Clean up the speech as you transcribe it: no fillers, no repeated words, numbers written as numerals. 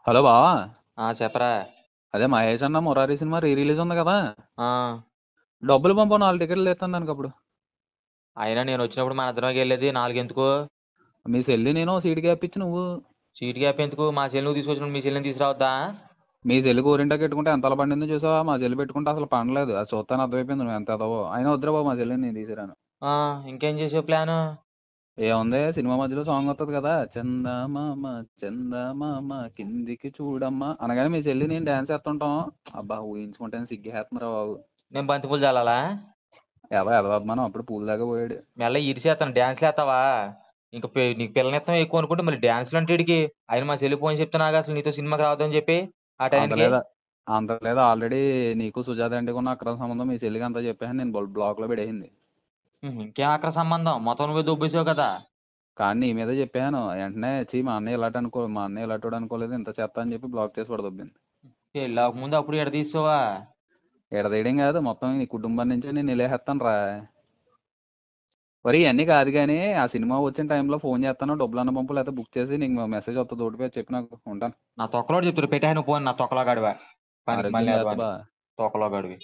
Hello బావా. చెప్పరా. అదే మహేష్ అన్న మురారి సినిమా రీ రిలీజ్ ఉంది కదా. ఆ డబ్బులు పంప 4 టికెట్లు తెస్తాను దానికి అప్పుడు. అయినా నేను వచ్చినప్పుడు మన ఇద్దరం వెళ్ళేది నాలుగెందుకు? మీ చెల్లి నేను సీట్ గ్యాప్ ఇచ్చి నువ్వు. సీట్ గ్యాప్ ఎందుకు? మా చెల్లి నువ్వు తీసుకొచ్చినప్పుడు మీ చెల్లిని తీసుకురావద్దా? మీ చెల్లి గోరింటా పెట్టుకుంటే ఎంత పండిందో చూసావా? మా చెల్లి పెట్టుకుంటే అసలు పండలేదు. అది చూస్తాను అర్థమైపోయింది నువ్వు ఎంత ఎదవో. అయినా వద్దురా బాబు, మా చెల్లిని నేను తీసిరాను. ఆ ఇంకేం చేసే ప్లాను? ఏముంది, సినిమా మధ్యలో సాంగ్ వస్తుంది కదా, చందమామ చందమామ కిందికి చూడమ్మా అనగానే మీ చెల్లి నేను డాన్స్ చేస్తుంటాం. అబ్బా ఊహించుకుంటేనే సిగ్గేస్తుందిరా బాబు. నేను బంతిపూలు చల్లాలా? ఎదవ అప్పుడు పూల దాకా పోయాడు. మెల్ల ఇరిసేస్తాను, డాన్స్ లేస్తావా? ఇంకా నీకు పిల్లనిస్తాం ఎక్కువ అనుకుంటే మళ్ళీ డాన్స్లు అంటే ఈడికి. ఆయన మా చెల్లి ఫోన్ చెప్తే నాకు అసలు నీతో సినిమాకి రావద్దని చెప్పి ఆ అంత టైంకి. లేదా అంత లేదా ఆల్రెడీ నీకు సుజాత అంటే ఉన్న అక్రమ సంబంధం మీ చెల్లికి అంతా చెప్పాను నేను, బ్లాక్ లో పెట్టేసింది. ఇంకేం అక్కడ సంబంధం, మొత్తం నువ్వే దొబ్బేసావు కదా. కానీ నీ మీదే చెప్పాను వెంటనే, చీ మా అన్నయ్య ఇలాంటి అనుకోలేదు ఇంత చెత్త అని చెప్పి బ్లాక్ చేసి పడదొబ్బింది. వెళ్ళక ముందు అప్పుడు ఎడ తీసావా? ఎడదీయడం కాదు, మొత్తం నీ కుటుంబం నుంచి నేను నిలేహేస్తాను రా. మరి ఇవన్నీ కాదు కానీ, ఆ సినిమా వచ్చిన టైంలో ఫోన్ చేస్తాను, డబ్బులు అన్న పంపు లేకపోతే బుక్ చేసి నీకు మెసేజ్ వస్తుంది ఓటిపి చెప్పి నాకు ఉంటాను. నా తొక్కలోడు చెప్తాడు పెట్టాను ఫోన్, నా తొక్కలో గడివా పనికి ఆరోగ్యం మళ్ళీ జాగ్రత్త అని. బా. తొక్కలో గడివి.